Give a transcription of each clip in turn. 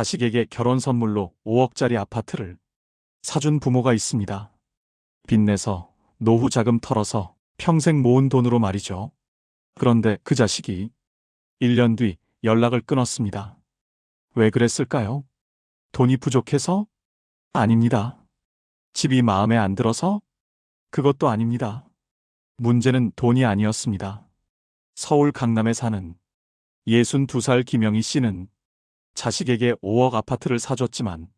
자식에게 결혼 선물로 5억짜리 아파트를 사준 부모가 있습니다. 빚내서 노후 자금 털어서 평생 모은 돈으로 말이죠. 그런데 그 자식이 1년 뒤 연락을 끊었습니다. 왜 그랬을까요? 돈이 부족해서? 아닙니다. 집이 마음에 안 들어서? 그것도 아닙니다. 문제는 돈이 아니었습니다. 서울 강남에 사는 62살 김영희 씨는 자식에게 5억 아파트를 사줬지만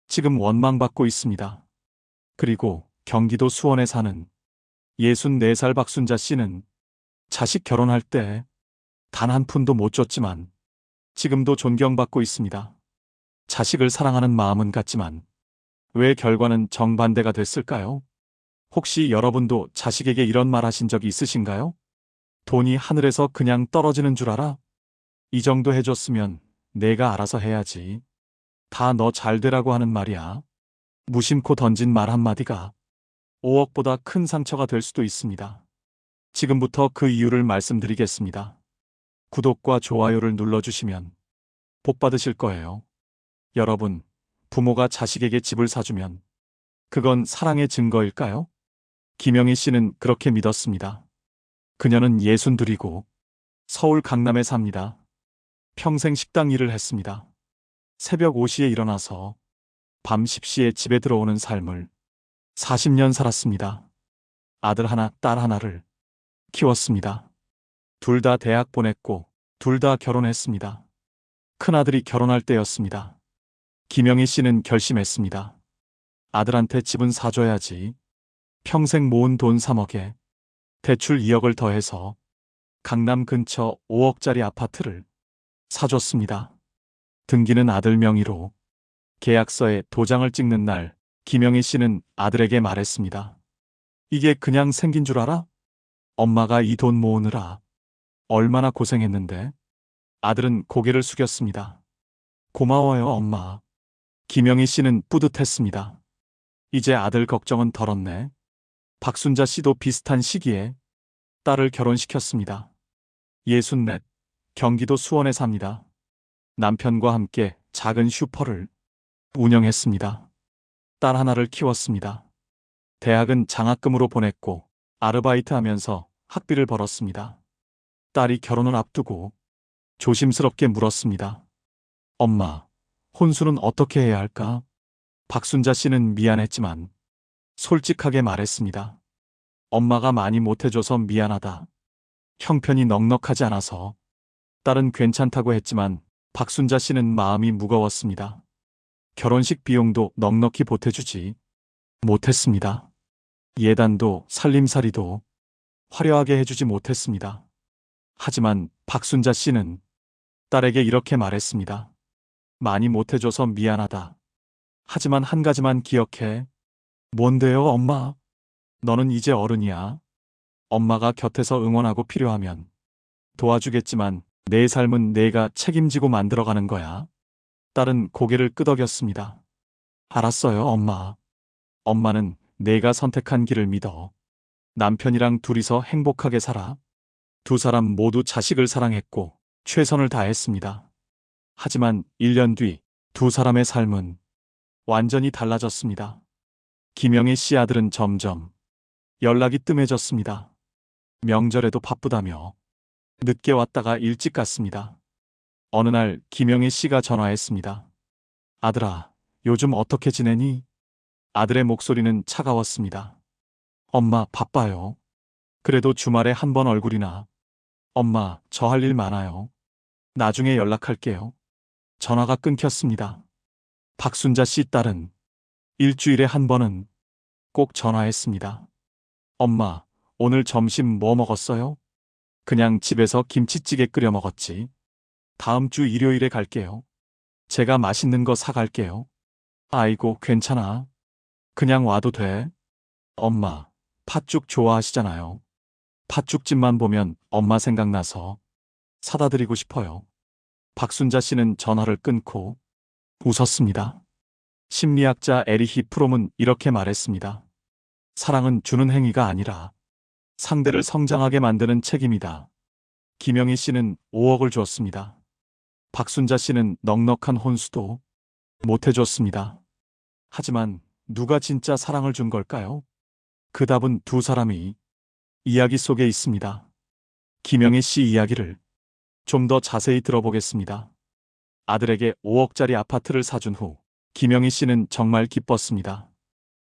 지금 원망받고 있습니다. 그리고 경기도 수원에 사는 64살 박순자 씨는 자식 결혼할 때 단 한 푼도 못 줬지만 지금도 존경받고 있습니다. 자식을 사랑하는 마음은 같지만 왜 결과는 정반대가 됐을까요? 혹시 여러분도 자식에게 이런 말 하신 적이 있으신가요? 돈이 하늘에서 그냥 떨어지는 줄 알아? 이 정도 해줬으면 내가 알아서 해야지. 다 너 잘 되라고 하는 말이야. 무심코 던진 말 한마디가 5억보다 큰 상처가 될 수도 있습니다. 지금부터 그 이유를 말씀드리겠습니다. 구독과 좋아요를 눌러주시면 복 받으실 거예요. 여러분, 부모가 자식에게 집을 사주면 그건 사랑의 증거일까요? 김영희 씨는 그렇게 믿었습니다. 그녀는 62이고 서울 강남에 삽니다. 평생 식당 일을 했습니다. 새벽 5시에 일어나서 밤 10시에 집에 들어오는 삶을 40년 살았습니다. 아들 하나, 딸 하나를 키웠습니다. 둘 다 대학 보냈고 둘 다 결혼했습니다. 큰아들이 결혼할 때였습니다. 김영희 씨는 결심했습니다. 아들한테 집은 사줘야지. 평생 모은 돈 3억에 대출 2억을 더해서 강남 근처 5억짜리 아파트를 사줬습니다. 등기는 아들 명의로 계약서에 도장을 찍는 날 김영희 씨는 아들에게 말했습니다. 이게 그냥 생긴 줄 알아? 엄마가 이 돈 모으느라 얼마나 고생했는데? 아들은 고개를 숙였습니다. 고마워요, 엄마. 김영희 씨는 뿌듯했습니다. 이제 아들 걱정은 덜었네. 박순자 씨도 비슷한 시기에 딸을 결혼시켰습니다. 64, 경기도 수원에 삽니다. 남편과 함께 작은 슈퍼를 운영했습니다. 딸 하나를 키웠습니다. 대학은 장학금으로 보냈고 아르바이트 하면서 학비를 벌었습니다. 딸이 결혼을 앞두고 조심스럽게 물었습니다. 엄마, 혼수는 어떻게 해야 할까? 박순자 씨는 미안했지만 솔직하게 말했습니다. 엄마가 많이 못해줘서 미안하다. 형편이 넉넉하지 않아서. 딸은 괜찮다고 했지만 박순자 씨는 마음이 무거웠습니다. 결혼식 비용도 넉넉히 보태주지 못했습니다. 예단도 살림살이도 화려하게 해주지 못했습니다. 하지만 박순자 씨는 딸에게 이렇게 말했습니다. 많이 못해줘서 미안하다. 하지만 한 가지만 기억해. 뭔데요, 엄마? 너는 이제 어른이야. 엄마가 곁에서 응원하고 필요하면 도와주겠지만 내 삶은 내가 책임지고 만들어가는 거야. 딸은 고개를 끄덕였습니다. 알았어요, 엄마. 엄마는 내가 선택한 길을 믿어. 남편이랑 둘이서 행복하게 살아. 두 사람 모두 자식을 사랑했고 최선을 다했습니다. 하지만 1년 뒤 두 사람의 삶은 완전히 달라졌습니다. 김영희 씨 아들은 점점 연락이 뜸해졌습니다. 명절에도 바쁘다며 늦게 왔다가 일찍 갔습니다. 어느 날 김영희 씨가 전화했습니다. 아들아, 요즘 어떻게 지내니? 아들의 목소리는 차가웠습니다. 엄마, 바빠요. 그래도 주말에 한 번 얼굴이나. 엄마, 저 할 일 많아요. 나중에 연락할게요. 전화가 끊겼습니다. 박순자 씨 딸은 일주일에 한 번은 꼭 전화했습니다. 엄마, 오늘 점심 뭐 먹었어요? 그냥 집에서 김치찌개 끓여 먹었지. 다음 주 일요일에 갈게요. 제가 맛있는 거 사갈게요. 아이고, 괜찮아. 그냥 와도 돼. 엄마, 팥죽 좋아하시잖아요. 팥죽집만 보면 엄마 생각나서 사다 드리고 싶어요. 박순자 씨는 전화를 끊고 웃었습니다. 심리학자 에리히 프롬은 이렇게 말했습니다. 사랑은 주는 행위가 아니라 상대를 성장하게 만드는 책임이다. 김영희 씨는 5억을 줬습니다. 박순자 씨는 넉넉한 혼수도 못 해줬습니다. 하지만 누가 진짜 사랑을 준 걸까요? 그 답은 두 사람이 이야기 속에 있습니다. 김영희 씨 이야기를 좀 더 자세히 들어보겠습니다. 아들에게 5억짜리 아파트를 사준 후 김영희 씨는 정말 기뻤습니다.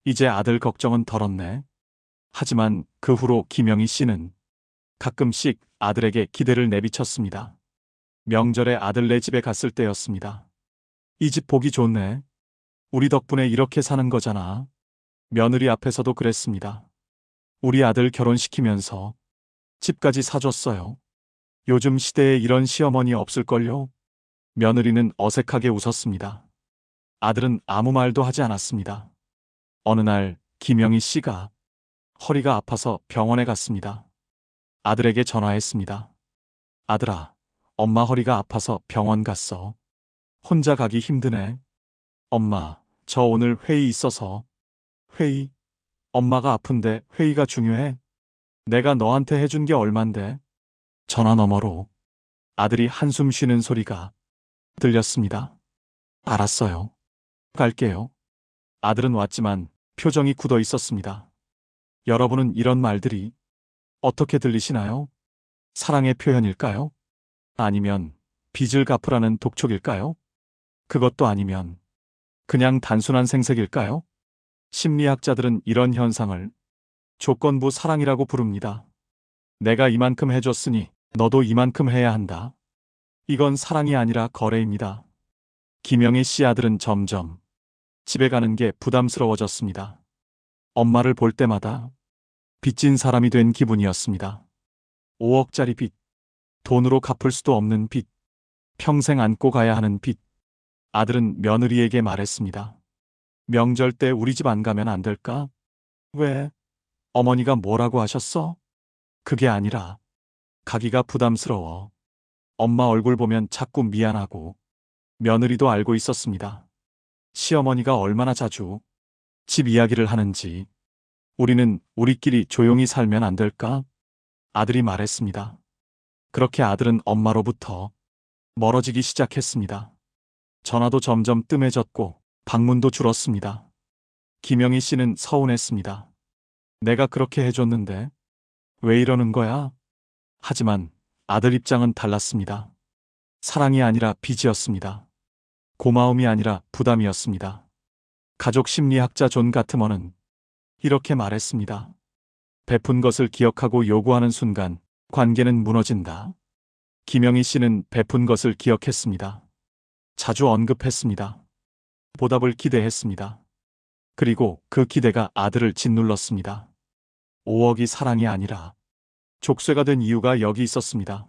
이제 아들 걱정은 덜었네. 하지만 그 후로 김영희 씨는 가끔씩 아들에게 기대를 내비쳤습니다. 명절에 아들네 집에 갔을 때였습니다. 이 집 보기 좋네. 우리 덕분에 이렇게 사는 거잖아. 며느리 앞에서도 그랬습니다. 우리 아들 결혼시키면서 집까지 사줬어요. 요즘 시대에 이런 시어머니 없을걸요? 며느리는 어색하게 웃었습니다. 아들은 아무 말도 하지 않았습니다. 어느 날 김영희 씨가 허리가 아파서 병원에 갔습니다. 아들에게 전화했습니다. 아들아, 엄마 허리가 아파서 병원 갔어. 혼자 가기 힘드네. 엄마, 저 오늘 회의 있어서. 회의? 엄마가 아픈데 회의가 중요해? 내가 너한테 해준 게 얼만데? 전화 너머로 아들이 한숨 쉬는 소리가 들렸습니다. 알았어요. 갈게요. 아들은 왔지만 표정이 굳어 있었습니다. 여러분은 이런 말들이 어떻게 들리시나요? 사랑의 표현일까요? 아니면 빚을 갚으라는 독촉일까요? 그것도 아니면 그냥 단순한 생색일까요? 심리학자들은 이런 현상을 조건부 사랑이라고 부릅니다. 내가 이만큼 해줬으니 너도 이만큼 해야 한다. 이건 사랑이 아니라 거래입니다. 김영희 씨 아들은 점점 집에 가는 게 부담스러워졌습니다. 엄마를 볼 때마다 빚진 사람이 된 기분이었습니다. 5억짜리 빚, 돈으로 갚을 수도 없는 빚, 평생 안고 가야 하는 빚. 아들은 며느리에게 말했습니다. 명절 때 우리 집 안 가면 안 될까? 왜? 어머니가 뭐라고 하셨어? 그게 아니라 가기가 부담스러워. 엄마 얼굴 보면 자꾸 미안하고. 며느리도 알고 있었습니다. 시어머니가 얼마나 자주 집 이야기를 하는지. 우리는 우리끼리 조용히 살면 안 될까? 아들이 말했습니다. 그렇게 아들은 엄마로부터 멀어지기 시작했습니다. 전화도 점점 뜸해졌고 방문도 줄었습니다. 김영희 씨는 서운했습니다. 내가 그렇게 해줬는데 왜 이러는 거야? 하지만 아들 입장은 달랐습니다. 사랑이 아니라 빚이었습니다. 고마움이 아니라 부담이었습니다. 가족 심리학자 존 가트머는 이렇게 말했습니다. 베푼 것을 기억하고 요구하는 순간 관계는 무너진다. 김영희 씨는 베푼 것을 기억했습니다. 자주 언급했습니다. 보답을 기대했습니다. 그리고 그 기대가 아들을 짓눌렀습니다. 5억이 사랑이 아니라 족쇄가 된 이유가 여기 있었습니다.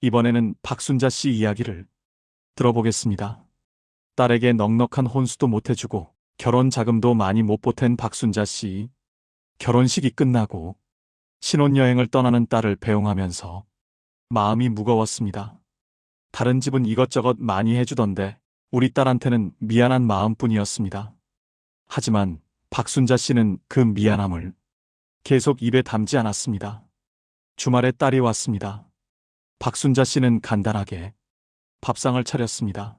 이번에는 박순자 씨 이야기를 들어보겠습니다. 딸에게 넉넉한 혼수도 못 해주고 결혼 자금도 많이 못 보탠 박순자 씨. 결혼식이 끝나고 신혼여행을 떠나는 딸을 배웅하면서 마음이 무거웠습니다. 다른 집은 이것저것 많이 해주던데 우리 딸한테는 미안한 마음뿐이었습니다. 하지만 박순자 씨는 그 미안함을 계속 입에 담지 않았습니다. 주말에 딸이 왔습니다. 박순자 씨는 간단하게 밥상을 차렸습니다.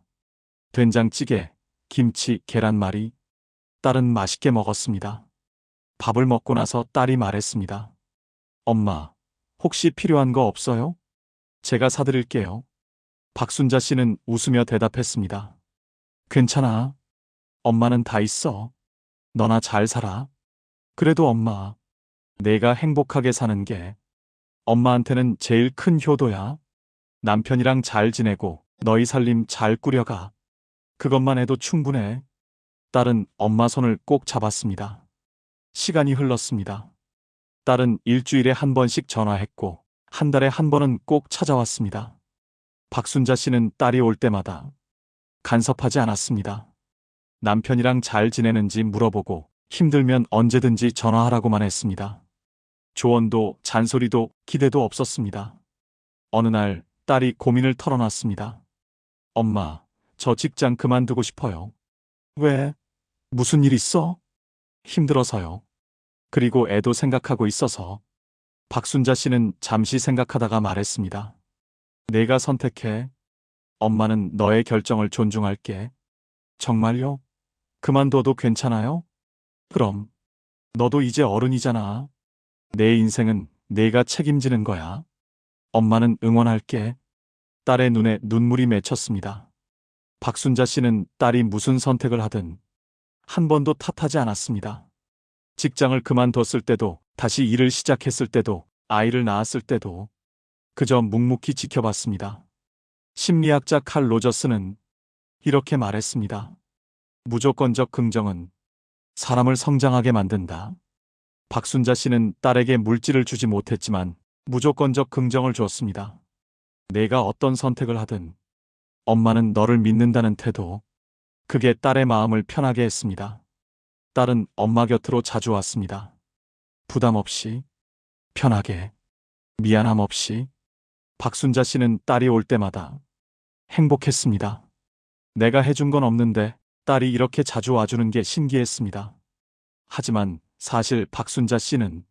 된장찌개, 김치, 계란말이. 딸은 맛있게 먹었습니다. 밥을 먹고 나서 딸이 말했습니다. 엄마, 혹시 필요한 거 없어요? 제가 사드릴게요. 박순자 씨는 웃으며 대답했습니다. 괜찮아. 엄마는 다 있어. 너나 잘 살아. 그래도 엄마, 내가 행복하게 사는 게 엄마한테는 제일 큰 효도야. 남편이랑 잘 지내고 너희 살림 잘 꾸려가. 그것만 해도 충분해. 딸은 엄마 손을 꼭 잡았습니다. 시간이 흘렀습니다. 딸은 일주일에 한 번씩 전화했고 한 달에 한 번은 꼭 찾아왔습니다. 박순자 씨는 딸이 올 때마다 간섭하지 않았습니다. 남편이랑 잘 지내는지 물어보고 힘들면 언제든지 전화하라고만 했습니다. 조언도 잔소리도 기대도 없었습니다. 어느 날 딸이 고민을 털어놨습니다. 엄마, 저 직장 그만두고 싶어요. 왜? 무슨 일 있어? 힘들어서요. 그리고 애도 생각하고 있어서. 박순자 씨는 잠시 생각하다가 말했습니다. 내가 선택해. 엄마는 너의 결정을 존중할게. 정말요? 그만둬도 괜찮아요? 그럼. 너도 이제 어른이잖아. 내 인생은 내가 책임지는 거야. 엄마는 응원할게. 딸의 눈에 눈물이 맺혔습니다. 박순자 씨는 딸이 무슨 선택을 하든 한 번도 탓하지 않았습니다. 직장을 그만뒀을 때도, 다시 일을 시작했을 때도, 아이를 낳았을 때도 그저 묵묵히 지켜봤습니다. 심리학자 칼 로저스는 이렇게 말했습니다. 무조건적 긍정은 사람을 성장하게 만든다. 박순자 씨는 딸에게 물질을 주지 못했지만 무조건적 긍정을 주었습니다. 내가 어떤 선택을 하든 엄마는 너를 믿는다는 태도, 그게 딸의 마음을 편하게 했습니다. 딸은 엄마 곁으로 자주 왔습니다. 부담 없이, 편하게, 미안함 없이. 박순자 씨는 딸이 올 때마다 행복했습니다. 내가 해준 건 없는데 딸이 이렇게 자주 와주는 게 신기했습니다. 하지만 사실 박순자 씨는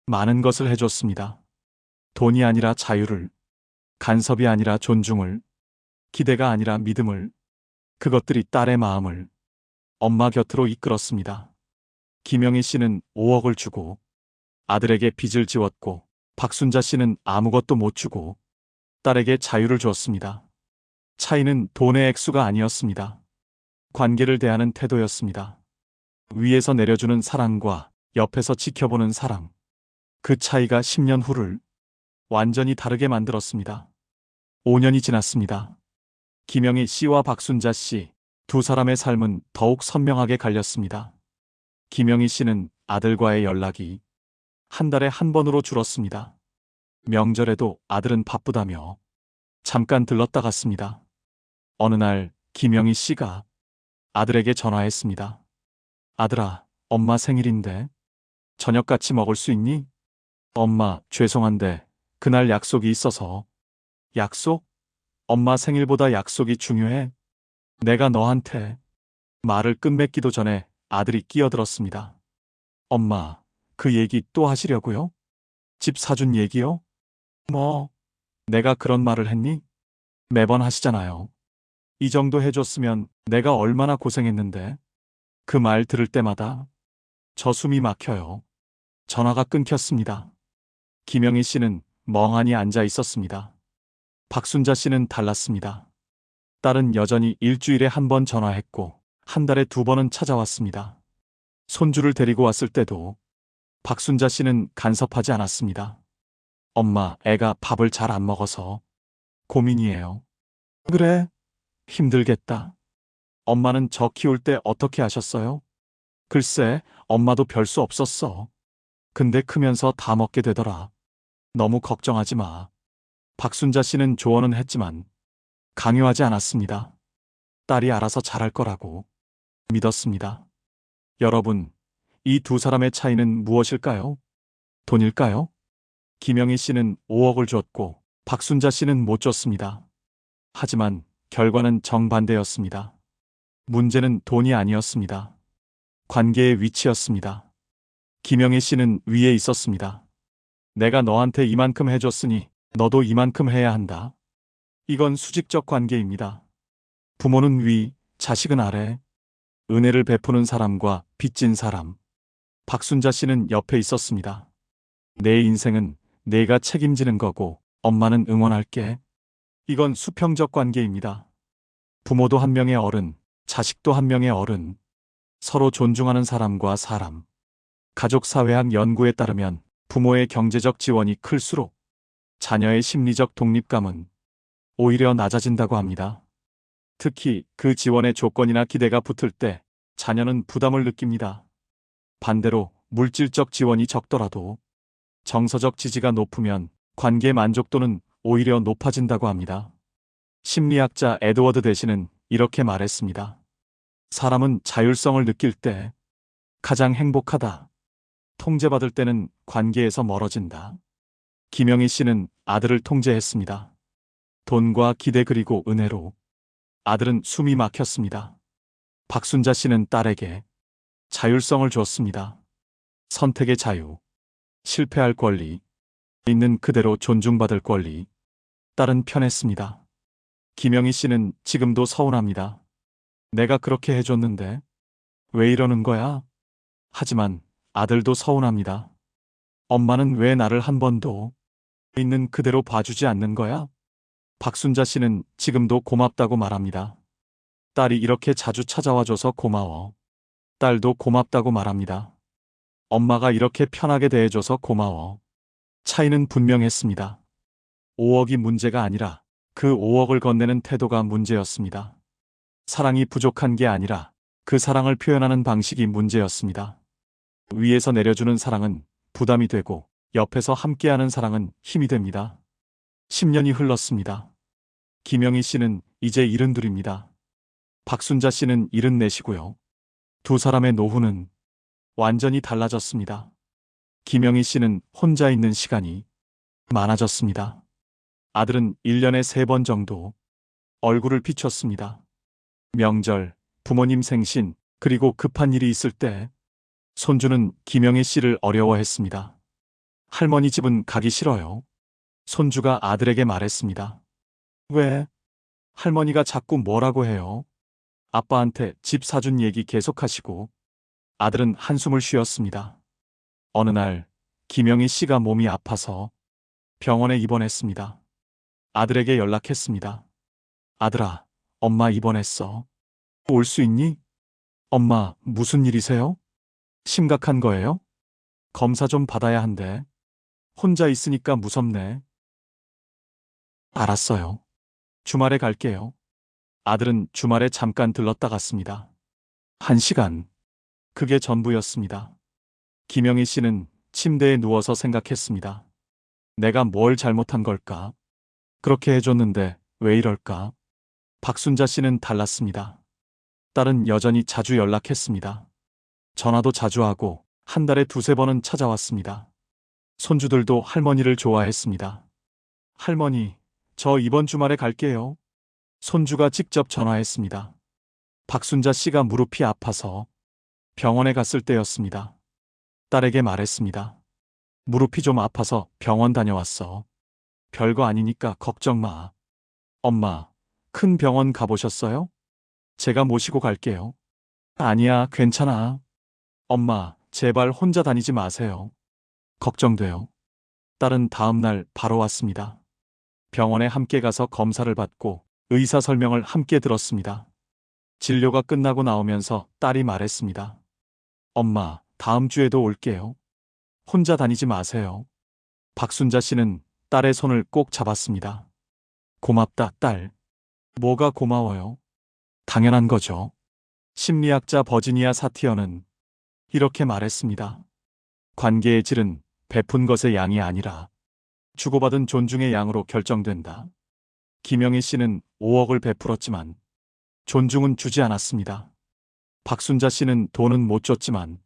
많은 것을 해줬습니다. 돈이 아니라 자유를, 간섭이 아니라 존중을, 기대가 아니라 믿음을, 그것들이 딸의 마음을 엄마 곁으로 이끌었습니다. 김영희 씨는 5억을 주고 아들에게 빚을 지웠고, 박순자 씨는 아무것도 못 주고 딸에게 자유를 주었습니다. 차이는 돈의 액수가 아니었습니다. 관계를 대하는 태도였습니다. 위에서 내려주는 사랑과 옆에서 지켜보는 사랑. 그 차이가 10년 후를 완전히 다르게 만들었습니다. 5년이 지났습니다. 김영희 씨와 박순자 씨, 두 사람의 삶은 더욱 선명하게 갈렸습니다. 김영희 씨는 아들과의 연락이 한 달에 한 번으로 줄었습니다. 명절에도 아들은 바쁘다며 잠깐 들렀다 갔습니다. 어느 날 김영희 씨가 아들에게 전화했습니다. 아들아, 엄마 생일인데 저녁 같이 먹을 수 있니? 엄마, 죄송한데 그날 약속이 있어서. 약속? 엄마 생일보다 약속이 중요해? 내가 너한테. 말을 끝맺기도 전에 아들이 끼어들었습니다. 엄마, 그 얘기 또 하시려고요? 집 사준 얘기요? 뭐, 내가 그런 말을 했니? 매번 하시잖아요. 이 정도 해줬으면 내가 얼마나 고생했는데. 그 말 들을 때마다 저 숨이 막혀요. 전화가 끊겼습니다. 김영희 씨는 멍하니 앉아 있었습니다. 박순자 씨는 달랐습니다. 딸은 여전히 일주일에 한 번 전화했고 한 달에 2번은 찾아왔습니다. 손주를 데리고 왔을 때도 박순자 씨는 간섭하지 않았습니다. 엄마, 애가 밥을 잘 안 먹어서 고민이에요. 그래? 힘들겠다. 엄마는 저 키울 때 어떻게 하셨어요? 글쎄, 엄마도 별 수 없었어. 근데 크면서 다 먹게 되더라. 너무 걱정하지 마. 박순자 씨는 조언은 했지만 강요하지 않았습니다. 딸이 알아서 잘할 거라고 믿었습니다. 여러분, 이 두 사람의 차이는 무엇일까요? 돈일까요? 김영희 씨는 5억을 줬고 박순자 씨는 못 줬습니다. 하지만 결과는 정반대였습니다. 문제는 돈이 아니었습니다. 관계의 위치였습니다. 김영희 씨는 위에 있었습니다. 내가 너한테 이만큼 해줬으니 너도 이만큼 해야 한다. 이건 수직적 관계입니다. 부모는 위, 자식은 아래. 은혜를 베푸는 사람과 빚진 사람. 박순자 씨는 옆에 있었습니다. 내 인생은 내가 책임지는 거고 엄마는 응원할게. 이건 수평적 관계입니다. 부모도 한 명의 어른, 자식도 한 명의 어른. 서로 존중하는 사람과 사람. 가족사회학 연구에 따르면 부모의 경제적 지원이 클수록 자녀의 심리적 독립감은 오히려 낮아진다고 합니다. 특히 그 지원의 조건이나 기대가 붙을 때 자녀는 부담을 느낍니다. 반대로 물질적 지원이 적더라도 정서적 지지가 높으면 관계 만족도는 오히려 높아진다고 합니다. 심리학자 에드워드 대시는 이렇게 말했습니다. 사람은 자율성을 느낄 때 가장 행복하다. 통제받을 때는 관계에서 멀어진다. 김영희 씨는 아들을 통제했습니다. 돈과 기대 그리고 은혜로. 아들은 숨이 막혔습니다. 박순자 씨는 딸에게 자율성을 줬습니다. 선택의 자유, 실패할 권리, 있는 그대로 존중받을 권리. 딸은 편했습니다. 김영희 씨는 지금도 서운합니다. 내가 그렇게 해줬는데 왜 이러는 거야? 하지만 아들도 서운합니다. 엄마는 왜 나를 한 번도 있는 그대로 봐주지 않는 거야? 박순자 씨는 지금도 고맙다고 말합니다. 딸이 이렇게 자주 찾아와줘서 고마워. 딸도 고맙다고 말합니다. 엄마가 이렇게 편하게 대해줘서 고마워. 차이는 분명했습니다. 5억이 문제가 아니라 그 5억을 건네는 태도가 문제였습니다. 사랑이 부족한 게 아니라 그 사랑을 표현하는 방식이 문제였습니다. 위에서 내려주는 사랑은 부담이 되고 옆에서 함께하는 사랑은 힘이 됩니다. 10년이 흘렀습니다. 김영희 씨는 이제 72입니다. 박순자 씨는 74시고요. 두 사람의 노후는 완전히 달라졌습니다. 김영희 씨는 혼자 있는 시간이 많아졌습니다. 아들은 1년에 3번 정도 얼굴을 비췄습니다. 명절, 부모님 생신, 그리고 급한 일이 있을 때 손주는 김영희 씨를 어려워했습니다. 할머니 집은 가기 싫어요. 손주가 아들에게 말했습니다. 왜? 할머니가 자꾸 뭐라고 해요? 아빠한테 집 사준 얘기 계속하시고. 아들은 한숨을 쉬었습니다. 어느 날 김영희 씨가 몸이 아파서 병원에 입원했습니다. 아들에게 연락했습니다. 아들아, 엄마 입원했어. 올 수 있니? 엄마, 무슨 일이세요? 심각한 거예요? 검사 좀 받아야 한대. 혼자 있으니까 무섭네. 알았어요. 주말에 갈게요. 아들은 주말에 잠깐 들렀다 갔습니다. 1시간. 그게 전부였습니다. 김영희 씨는 침대에 누워서 생각했습니다. 내가 뭘 잘못한 걸까? 그렇게 해줬는데 왜 이럴까? 박순자 씨는 달랐습니다. 딸은 여전히 자주 연락했습니다. 전화도 자주 하고 한 달에 2~3번은 찾아왔습니다. 손주들도 할머니를 좋아했습니다. 할머니, 저 이번 주말에 갈게요. 손주가 직접 전화했습니다. 박순자 씨가 무릎이 아파서 병원에 갔을 때였습니다. 딸에게 말했습니다. 무릎이 좀 아파서 병원 다녀왔어. 별거 아니니까 걱정 마. 엄마, 큰 병원 가보셨어요? 제가 모시고 갈게요. 아니야, 괜찮아. 엄마, 제발 혼자 다니지 마세요. 걱정돼요. 딸은 다음 날 바로 왔습니다. 병원에 함께 가서 검사를 받고 의사 설명을 함께 들었습니다. 진료가 끝나고 나오면서 딸이 말했습니다. 엄마, 다음 주에도 올게요. 혼자 다니지 마세요. 박순자 씨는 딸의 손을 꼭 잡았습니다. 고맙다, 딸. 뭐가 고마워요? 당연한 거죠. 심리학자 버지니아 사티어는 이렇게 말했습니다. 관계의 질은 베푼 것의 양이 아니라 주고받은 존중의 양으로 결정된다. 김영희 씨는 5억을 베풀었지만 존중은 주지 않았습니다. 박순자 씨는 돈은 못 줬지만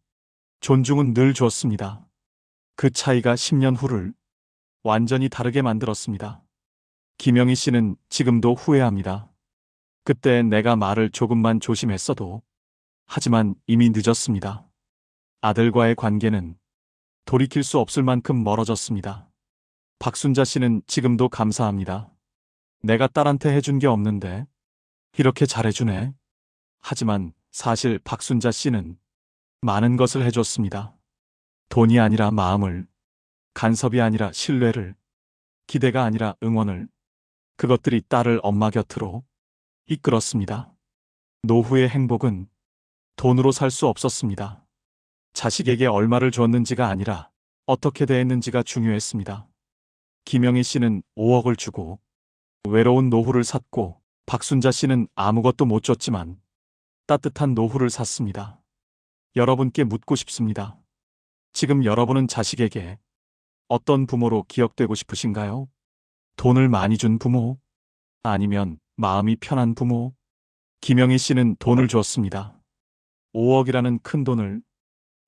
존중은 늘 줬습니다. 그 차이가 10년 후를 완전히 다르게 만들었습니다. 김영희 씨는 지금도 후회합니다. 그때 내가 말을 조금만 조심했어도. 하지만 이미 늦었습니다. 아들과의 관계는 돌이킬 수 없을 만큼 멀어졌습니다. 박순자 씨는 지금도 감사합니다. 내가 딸한테 해준 게 없는데 이렇게 잘해주네. 하지만 사실 박순자 씨는 많은 것을 해줬습니다. 돈이 아니라 마음을, 간섭이 아니라 신뢰를, 기대가 아니라 응원을, 그것들이 딸을 엄마 곁으로 이끌었습니다. 노후의 행복은 돈으로 살 수 없었습니다. 자식에게 얼마를 줬는지가 아니라 어떻게 대했는지가 중요했습니다. 김영희 씨는 5억을 주고 외로운 노후를 샀고 박순자 씨는 아무것도 못 줬지만 따뜻한 노후를 샀습니다. 여러분께 묻고 싶습니다. 지금 여러분은 자식에게 어떤 부모로 기억되고 싶으신가요? 돈을 많이 준 부모? 아니면 마음이 편한 부모? 김영희 씨는 돈을 줬습니다. 5억이라는 큰 돈을.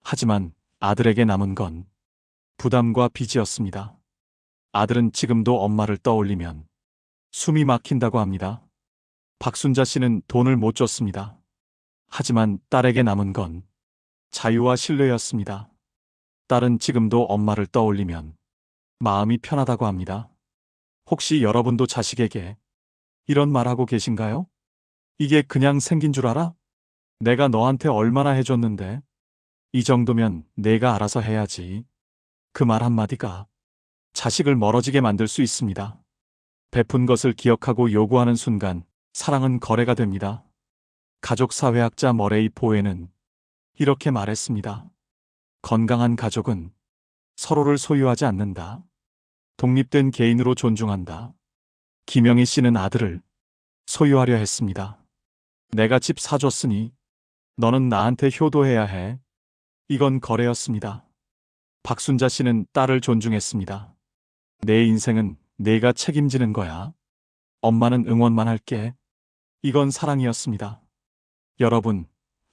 하지만 아들에게 남은 건 부담과 빚이었습니다. 아들은 지금도 엄마를 떠올리면 숨이 막힌다고 합니다. 박순자 씨는 돈을 못 줬습니다. 하지만 딸에게 남은 건 자유와 신뢰였습니다. 딸은 지금도 엄마를 떠올리면 마음이 편하다고 합니다. 혹시 여러분도 자식에게 이런 말하고 계신가요? 이게 그냥 생긴 줄 알아? 내가 너한테 얼마나 해줬는데. 이 정도면 내가 알아서 해야지. 그 말 한마디가 자식을 멀어지게 만들 수 있습니다. 베푼 것을 기억하고 요구하는 순간 사랑은 거래가 됩니다. 가족사회학자 머레이 포에는 이렇게 말했습니다. 건강한 가족은 서로를 소유하지 않는다. 독립된 개인으로 존중한다. 김영희 씨는 아들을 소유하려 했습니다. 내가 집 사줬으니 너는 나한테 효도해야 해. 이건 거래였습니다. 박순자 씨는 딸을 존중했습니다. 내 인생은 내가 책임지는 거야. 엄마는 응원만 할게. 이건 사랑이었습니다. 여러분,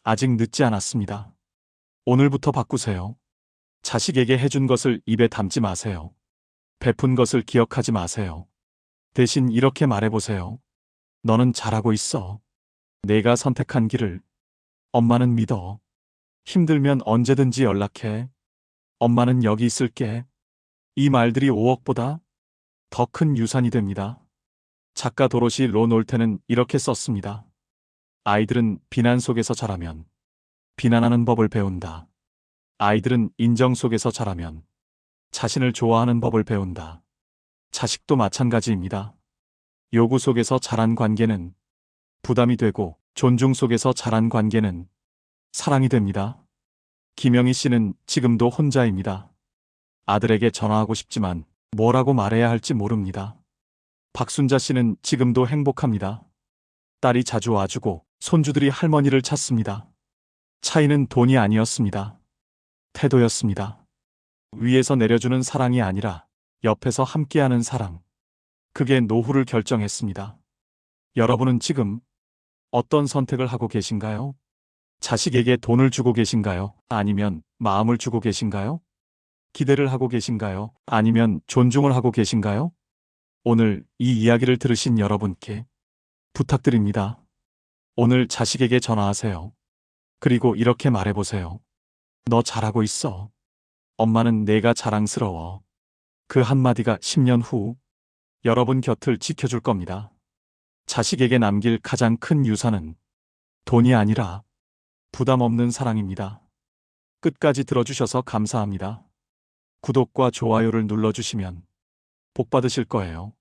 아직 늦지 않았습니다. 오늘부터 바꾸세요. 자식에게 해준 것을 입에 담지 마세요. 베푼 것을 기억하지 마세요. 대신 이렇게 말해보세요. 너는 잘하고 있어. 내가 선택한 길을. 엄마는 믿어. 힘들면 언제든지 연락해. 엄마는 여기 있을게. 이 말들이 5억보다 더 큰 유산이 됩니다. 작가 도로시 론올테는 이렇게 썼습니다. 아이들은 비난 속에서 자라면 비난하는 법을 배운다. 아이들은 인정 속에서 자라면 자신을 좋아하는 법을 배운다. 자식도 마찬가지입니다. 요구 속에서 자란 관계는 부담이 되고 존중 속에서 자란 관계는 사랑이 됩니다. 김영희 씨는 지금도 혼자입니다. 아들에게 전화하고 싶지만 뭐라고 말해야 할지 모릅니다. 박순자 씨는 지금도 행복합니다. 딸이 자주 와주고 손주들이 할머니를 찾습니다. 차이는 돈이 아니었습니다. 태도였습니다. 위에서 내려주는 사랑이 아니라 옆에서 함께하는 사랑. 그게 노후를 결정했습니다. 여러분은 지금 어떤 선택을 하고 계신가요? 자식에게 돈을 주고 계신가요? 아니면 마음을 주고 계신가요? 기대를 하고 계신가요? 아니면 존중을 하고 계신가요? 오늘 이 이야기를 들으신 여러분께 부탁드립니다. 오늘 자식에게 전화하세요. 그리고 이렇게 말해보세요. 너 잘하고 있어. 엄마는 내가 자랑스러워. 그 한마디가 10년 후 여러분 곁을 지켜줄 겁니다. 자식에게 남길 가장 큰 유산은 돈이 아니라 부담 없는 사랑입니다. 끝까지 들어주셔서 감사합니다. 구독과 좋아요를 눌러주시면 복 받으실 거예요.